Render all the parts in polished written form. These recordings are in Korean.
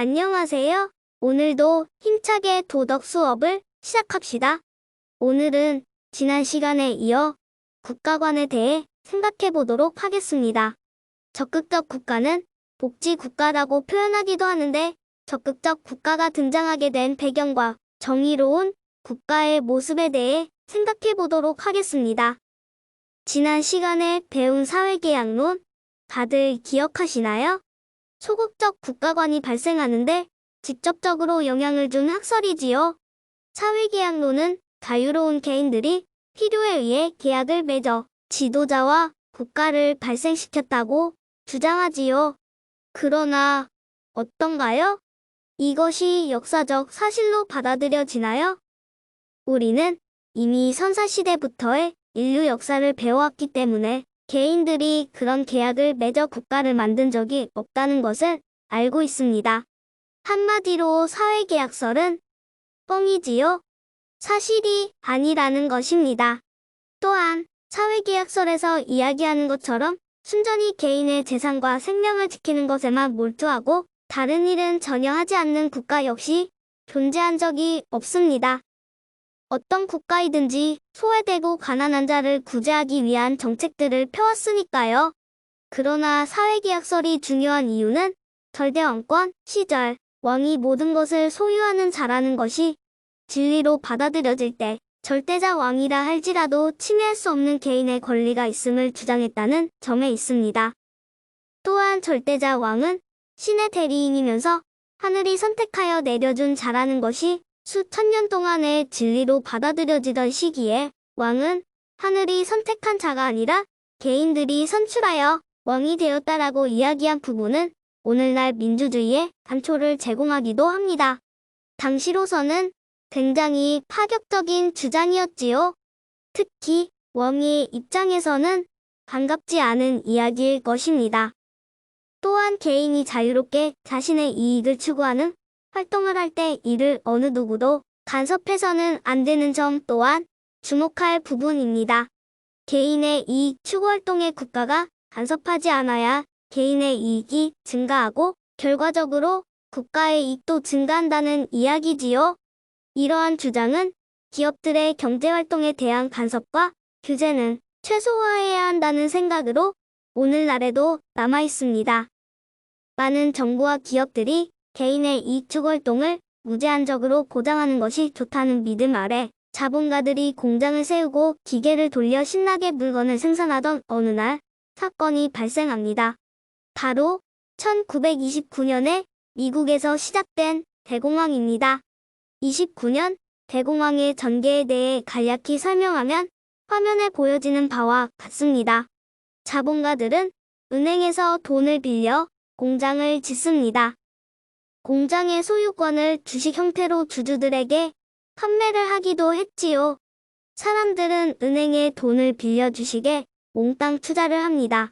안녕하세요. 오늘도 힘차게 도덕 수업을 시작합시다. 오늘은 지난 시간에 이어 국가관에 대해 생각해 보도록 하겠습니다. 적극적 국가는 복지 국가라고 표현하기도 하는데 적극적 국가가 등장하게 된 배경과 정의로운 국가의 모습에 대해 생각해 보도록 하겠습니다. 지난 시간에 배운 사회계약론 다들 기억하시나요? 소극적 국가관이 발생하는데 직접적으로 영향을 준 학설이지요. 사회계약론은 자유로운 개인들이 필요에 의해 계약을 맺어 지도자와 국가를 발생시켰다고 주장하지요. 그러나 어떤가요? 이것이 역사적 사실로 받아들여지나요? 우리는 이미 선사시대부터의 인류 역사를 배워왔기 때문에 개인들이 그런 계약을 맺어 국가를 만든 적이 없다는 것을 알고 있습니다. 한마디로 사회계약설은 뻥이지요. 사실이 아니라는 것입니다. 또한 사회계약설에서 이야기하는 것처럼 순전히 개인의 재산과 생명을 지키는 것에만 몰두하고 다른 일은 전혀 하지 않는 국가 역시 존재한 적이 없습니다. 어떤 국가이든지 소외되고 가난한 자를 구제하기 위한 정책들을 펴왔으니까요. 그러나 사회계약설이 중요한 이유는 절대왕권 시절 왕이 모든 것을 소유하는 자라는 것이 진리로 받아들여질 때 절대자 왕이라 할지라도 침해할 수 없는 개인의 권리가 있음을 주장했다는 점에 있습니다. 또한 절대자 왕은 신의 대리인이면서 하늘이 선택하여 내려준 자라는 것이 수천 년 동안의 진리로 받아들여지던 시기에 왕은 하늘이 선택한 자가 아니라 개인들이 선출하여 왕이 되었다라고 이야기한 부분은 오늘날 민주주의의 단초를 제공하기도 합니다. 당시로서는 굉장히 파격적인 주장이었지요. 특히 왕의 입장에서는 반갑지 않은 이야기일 것입니다. 또한 개인이 자유롭게 자신의 이익을 추구하는 활동을 할 때 이를 어느 누구도 간섭해서는 안 되는 점 또한 주목할 부분입니다. 개인의 이익 추구 활동에 국가가 간섭하지 않아야 개인의 이익이 증가하고 결과적으로 국가의 이익도 증가한다는 이야기지요. 이러한 주장은 기업들의 경제활동에 대한 간섭과 규제는 최소화해야 한다는 생각으로 오늘날에도 남아 있습니다. 많은 정부와 기업들이 개인의 이익 추구 활동을 무제한적으로 보장하는 것이 좋다는 믿음 아래 자본가들이 공장을 세우고 기계를 돌려 신나게 물건을 생산하던 어느 날 사건이 발생합니다. 바로 1929년에 미국에서 시작된 대공황입니다. 29년 대공황의 전개에 대해 간략히 설명하면 화면에 보여지는 바와 같습니다. 자본가들은 은행에서 돈을 빌려 공장을 짓습니다. 공장의 소유권을 주식 형태로 주주들에게 판매를 하기도 했지요. 사람들은 은행에 돈을 빌려 주식에 몽땅 투자를 합니다.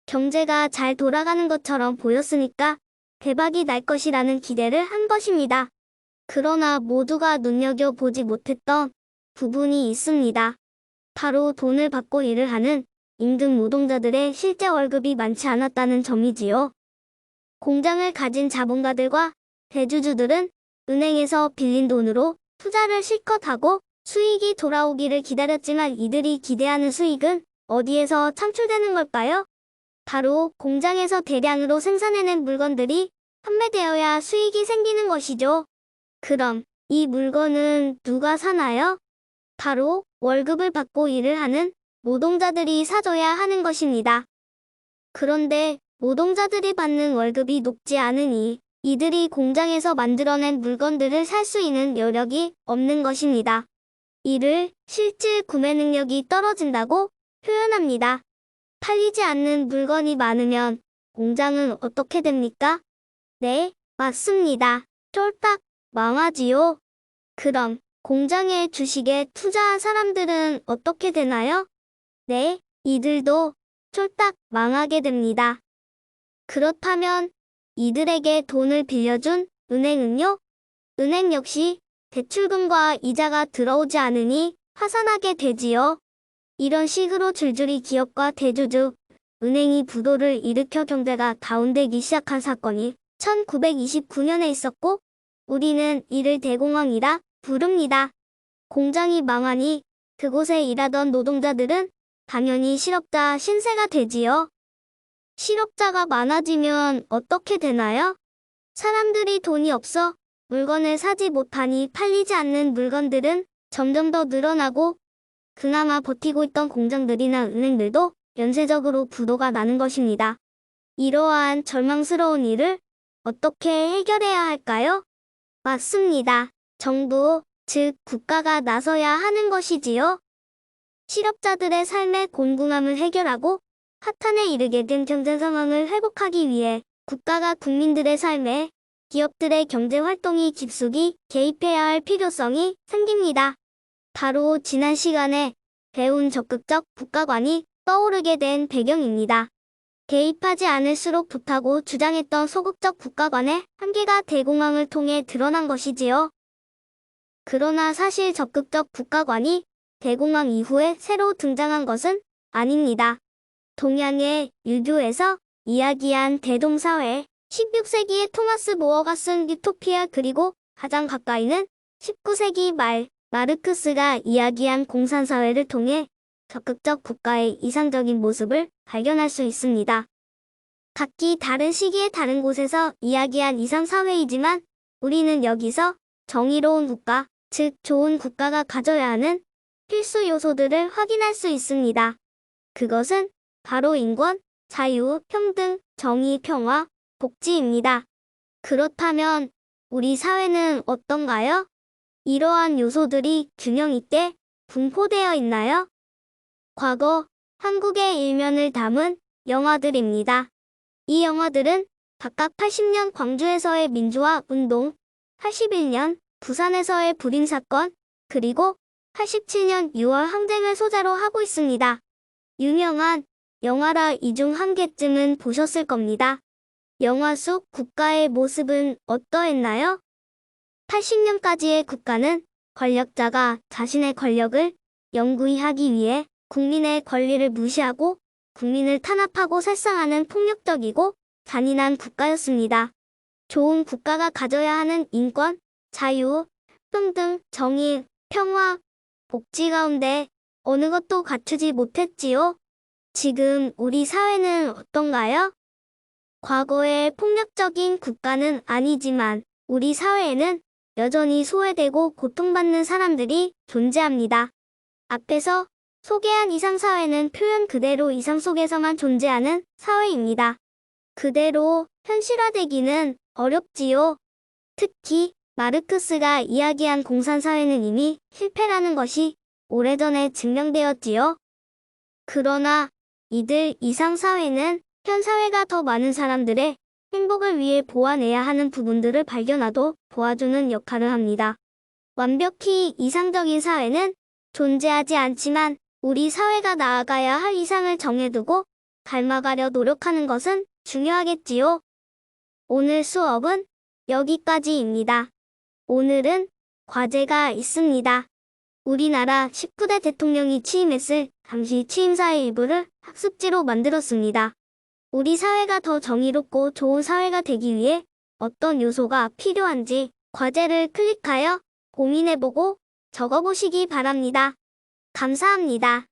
경제가 잘 돌아가는 것처럼 보였으니까 대박이 날 것이라는 기대를 한 것입니다. 그러나 모두가 눈여겨보지 못했던 부분이 있습니다. 바로 돈을 받고 일을 하는 임금 노동자들의 실제 월급이 많지 않았다는 점이지요. 공장을 가진 자본가들과 대주주들은 은행에서 빌린 돈으로 투자를 실컷 하고 수익이 돌아오기를 기다렸지만 이들이 기대하는 수익은 어디에서 창출되는 걸까요? 바로 공장에서 대량으로 생산해낸 물건들이 판매되어야 수익이 생기는 것이죠. 그럼 이 물건은 누가 사나요? 바로 월급을 받고 일을 하는 노동자들이 사줘야 하는 것입니다. 그런데 노동자들이 받는 월급이 높지 않으니 이들이 공장에서 만들어낸 물건들을 살 수 있는 여력이 없는 것입니다. 이를 실질 구매 능력이 떨어진다고 표현합니다. 팔리지 않는 물건이 많으면 공장은 어떻게 됩니까? 네, 맞습니다. 쫄딱 망하지요. 그럼 공장의 주식에 투자한 사람들은 어떻게 되나요? 네, 이들도 쫄딱 망하게 됩니다. 그렇다면 이들에게 돈을 빌려준 은행은요? 은행 역시 대출금과 이자가 들어오지 않으니 파산하게 되지요. 이런 식으로 줄줄이 기업과 대주주, 은행이 부도를 일으켜 경제가 다운되기 시작한 사건이 1929년에 있었고 우리는 이를 대공황이라 부릅니다. 공장이 망하니 그곳에 일하던 노동자들은 당연히 실업자 신세가 되지요. 실업자가 많아지면 어떻게 되나요? 사람들이 돈이 없어 물건을 사지 못하니 팔리지 않는 물건들은 점점 더 늘어나고 그나마 버티고 있던 공장들이나 은행들도 연쇄적으로 부도가 나는 것입니다. 이러한 절망스러운 일을 어떻게 해결해야 할까요? 맞습니다. 정부, 즉 국가가 나서야 하는 것이지요. 실업자들의 삶의 곤궁함을 해결하고 파탄에 이르게 된 경제 상황을 회복하기 위해 국가가 국민들의 삶에 기업들의 경제 활동이 깊숙이 개입해야 할 필요성이 생깁니다. 바로 지난 시간에 배운 적극적 국가관이 떠오르게 된 배경입니다. 개입하지 않을수록 좋다고 주장했던 소극적 국가관의 한계가 대공황을 통해 드러난 것이지요. 그러나 사실 적극적 국가관이 대공황 이후에 새로 등장한 것은 아닙니다. 동양의 유교에서 이야기한 대동사회, 16세기의 토마스 모어가 쓴 유토피아 그리고 가장 가까이는 19세기 말 마르크스가 이야기한 공산사회를 통해 적극적 국가의 이상적인 모습을 발견할 수 있습니다. 각기 다른 시기에 다른 곳에서 이야기한 이상사회이지만 우리는 여기서 정의로운 국가, 즉 좋은 국가가 가져야 하는 필수 요소들을 확인할 수 있습니다. 그것은 바로 인권, 자유, 평등, 정의, 평화, 복지입니다. 그렇다면 우리 사회는 어떤가요? 이러한 요소들이 균형 있게 분포되어 있나요? 과거 한국의 일면을 담은 영화들입니다. 이 영화들은 각각 80년 광주에서의 민주화 운동, 81년 부산에서의 불임사건, 그리고 87년 6월 항쟁을 소재로 하고 있습니다. 유명한 영화라 이 중 한 개쯤은 보셨을 겁니다. 영화 속 국가의 모습은 어떠했나요? 80년까지의 국가는 권력자가 자신의 권력을 영구히 하기 위해 국민의 권리를 무시하고 국민을 탄압하고 살상하는 폭력적이고 잔인한 국가였습니다. 좋은 국가가 가져야 하는 인권, 자유, 평등, 정의, 평화, 복지 가운데 어느 것도 갖추지 못했지요. 지금 우리 사회는 어떤가요? 과거의 폭력적인 국가는 아니지만 우리 사회에는 여전히 소외되고 고통받는 사람들이 존재합니다. 앞에서 소개한 이상사회는 표현 그대로 이상 속에서만 존재하는 사회입니다. 그대로 현실화되기는 어렵지요. 특히 마르크스가 이야기한 공산사회는 이미 실패라는 것이 오래전에 증명되었지요. 그러나 이들 이상사회는 현 사회가 더 많은 사람들의 행복을 위해 보완해야 하는 부분들을 발견하도 도와주는 역할을 합니다. 완벽히 이상적인 사회는 존재하지 않지만 우리 사회가 나아가야 할 이상을 정해두고 닮아가려 노력하는 것은 중요하겠지요. 오늘 수업은 여기까지입니다. 오늘은 과제가 있습니다. 우리나라 19대 대통령이 취임했을 당시 취임사의 일부를 학습지로 만들었습니다. 우리 사회가 더 정의롭고 좋은 사회가 되기 위해 어떤 요소가 필요한지 과제를 클릭하여 고민해보고 적어보시기 바랍니다. 감사합니다.